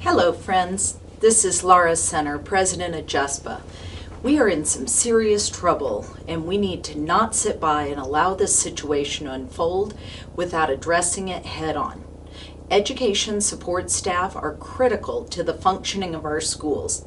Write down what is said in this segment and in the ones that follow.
Hello friends, this is Lara Center, President of JESPA. We are in some serious trouble and we need to not sit by and allow this situation to unfold without addressing it head on. Education support staff are critical to the functioning of our schools,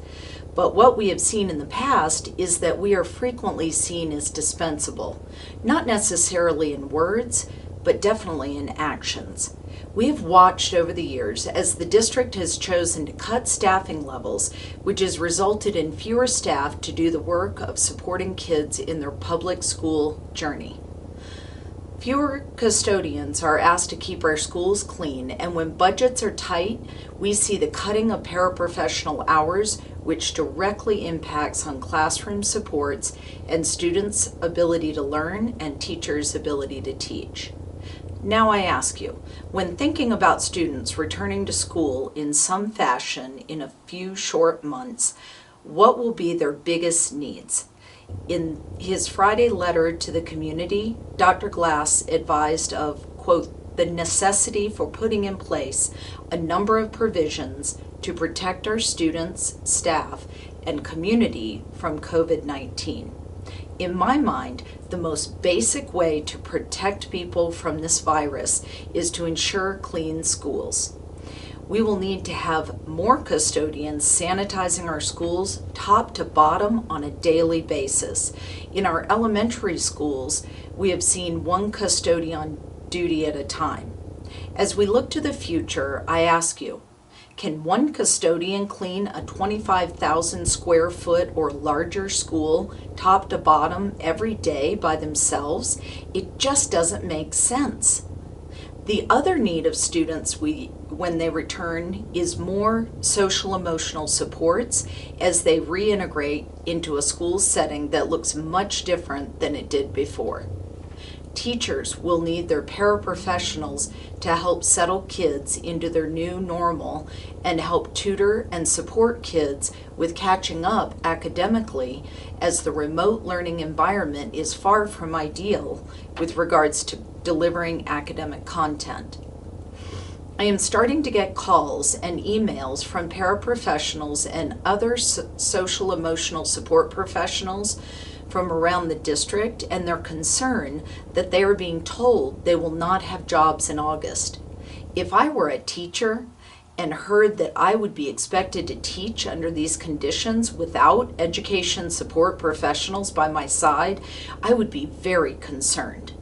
but what we have seen in the past is that we are frequently seen as dispensable, not necessarily in words, but definitely in actions. We have watched over the years as the district has chosen to cut staffing levels, which has resulted in fewer staff to do the work of supporting kids in their public school journey. Fewer custodians are asked to keep our schools clean, and when budgets are tight, we see the cutting of paraprofessional hours, which directly impacts on classroom supports and students' ability to learn and teachers' ability to teach. Now I ask you, when thinking about students returning to school in some fashion in a few short months, what will be their biggest needs? In his Friday letter to the community, Dr. Glass advised of, quote, the necessity for putting in place a number of provisions to protect our students, staff, and community from COVID-19. In my mind, the most basic way to protect people from this virus is to ensure clean schools. We will need to have more custodians sanitizing our schools top to bottom on a daily basis. In our elementary schools, we have seen one custodian on duty at a time. As we look to the future, I ask you, can one custodian clean a 25,000 square foot or larger school top to bottom every day by themselves? It just doesn't make sense. The other need of students when they return is more social emotional supports as they reintegrate into a school setting that looks much different than it did before. Teachers will need their paraprofessionals to help settle kids into their new normal and help tutor and support kids with catching up academically, as the remote learning environment is far from ideal with regards to delivering academic content. I am starting to get calls and emails from paraprofessionals and other social emotional support professionals from around the district, and their concern that they are being told they will not have jobs in August. If I were a teacher and heard that I would be expected to teach under these conditions without education support professionals by my side, I would be very concerned.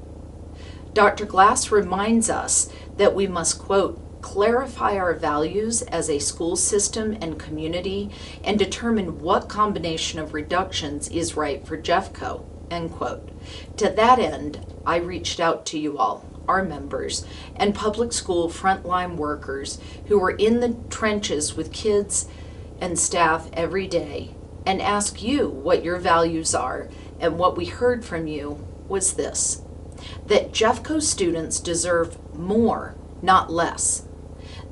Dr. Glass reminds us that we must, quote, clarify our values as a school system and community and determine what combination of reductions is right for JEFCO, end quote. To that end, I reached out to you all, our members, and public school frontline workers who are in the trenches with kids and staff every day, and asked you what your values are, and what we heard from you was this: that JEFCO students deserve more, not less.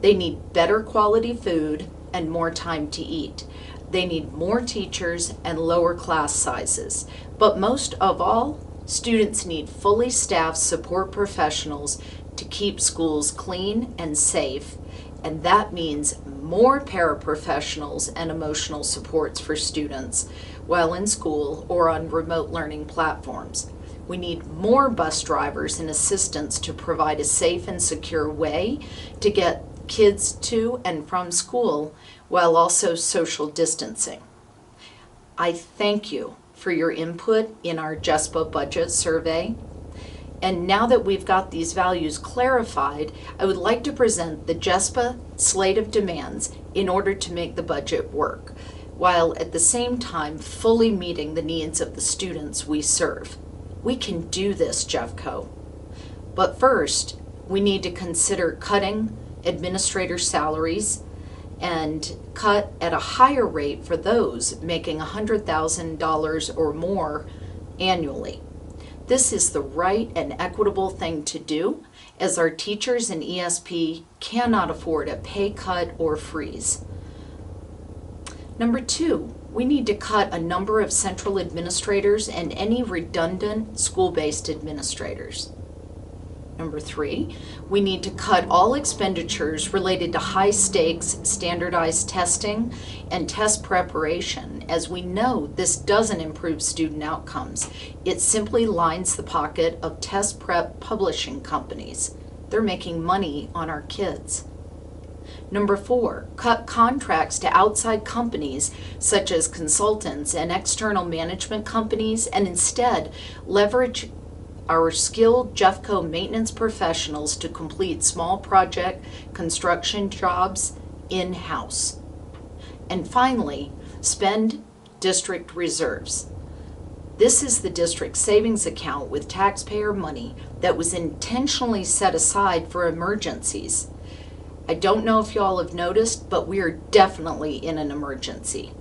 They need better quality food and more time to eat. They need more teachers and lower class sizes. But most of all, students need fully staffed support professionals to keep schools clean and safe, and that means more paraprofessionals and emotional supports for students while in school or on remote learning platforms. We need more bus drivers and assistants to provide a safe and secure way to get kids to and from school while also social distancing. I thank you for your input in our JESPA budget survey. And now that we've got these values clarified, I would like to present the JESPA slate of demands in order to make the budget work, while at the same time fully meeting the needs of the students we serve. We can do this, JEFCO. But first, we need to consider cutting administrator salaries and cut at a higher rate for those making $100,000 or more annually. This is the right and equitable thing to do, as our teachers and ESP cannot afford a pay cut or freeze. Number two, we need to cut a number of central administrators and any redundant school-based administrators. Number 3, we need to cut all expenditures related to high-stakes standardized testing and test preparation, as we know this doesn't improve student outcomes. It simply lines the pocket of test prep publishing companies. They're making money on our kids. Number 4, cut contracts to outside companies such as consultants and external management companies, and instead leverage our skilled JEFCO maintenance professionals to complete small project construction jobs in-house. And finally, spend district reserves. This is the district savings account with taxpayer money that was intentionally set aside for emergencies. I don't know if y'all have noticed, but we are definitely in an emergency.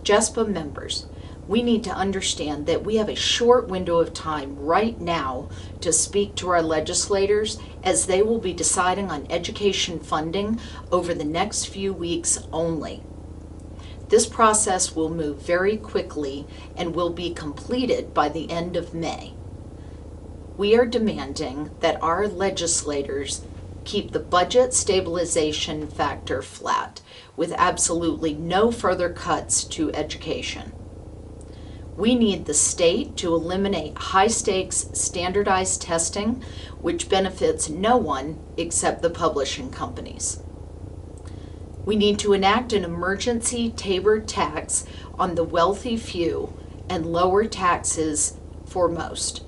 JESPA members, we need to understand that we have a short window of time right now to speak to our legislators, as they will be deciding on education funding over the next few weeks only. This process will move very quickly and will be completed by the end of May. We are demanding that our legislators keep the budget stabilization factor flat, with absolutely no further cuts to education. We need the state to eliminate high-stakes standardized testing, which benefits no one except the publishing companies. We need to enact an emergency Tabor tax on the wealthy few and lower taxes for most.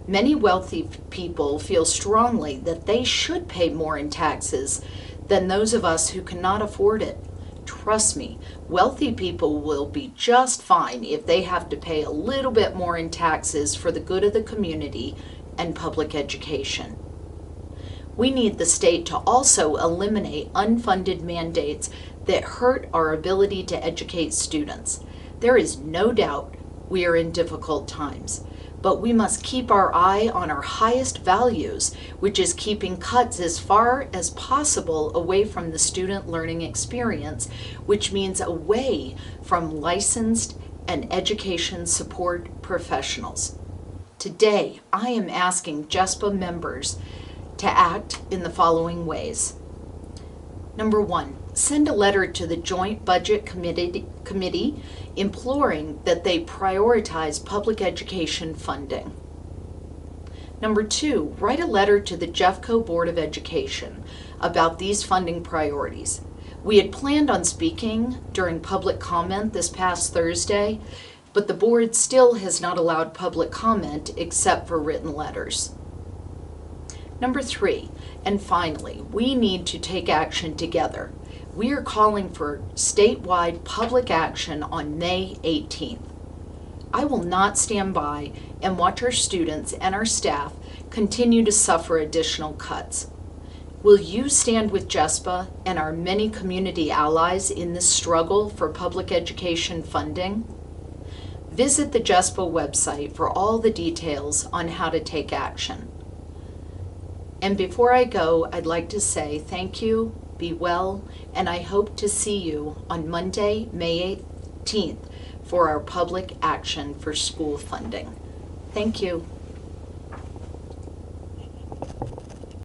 Many wealthy people feel strongly that they should pay more in taxes than those of us who cannot afford it. Trust me, wealthy people will be just fine if they have to pay a little bit more in taxes for the good of the community and public education. We need the state to also eliminate unfunded mandates that hurt our ability to educate students. There is no doubt we are in difficult times, but we must keep our eye on our highest values, which is keeping cuts as far as possible away from the student learning experience, which means away from licensed and education support professionals. Today, I am asking JESPA members to act in the following ways. Number 1, send a letter to the Joint Budget Committee imploring that they prioritize public education funding. Number 2, write a letter to the JEFCO Board of Education about these funding priorities. We had planned on speaking during public comment this past Thursday, but the board still has not allowed public comment except for written letters. Number 3, and finally, we need to take action together. We are calling for statewide public action on May 18th. I will not stand by and watch our students and our staff continue to suffer additional cuts. Will you stand with JESPA and our many community allies in this struggle for public education funding? Visit the JESPA website for all the details on how to take action. And before I go, I'd like to say thank you, be well, and I hope to see you on Monday, May 18th for our public action for school funding. Thank you.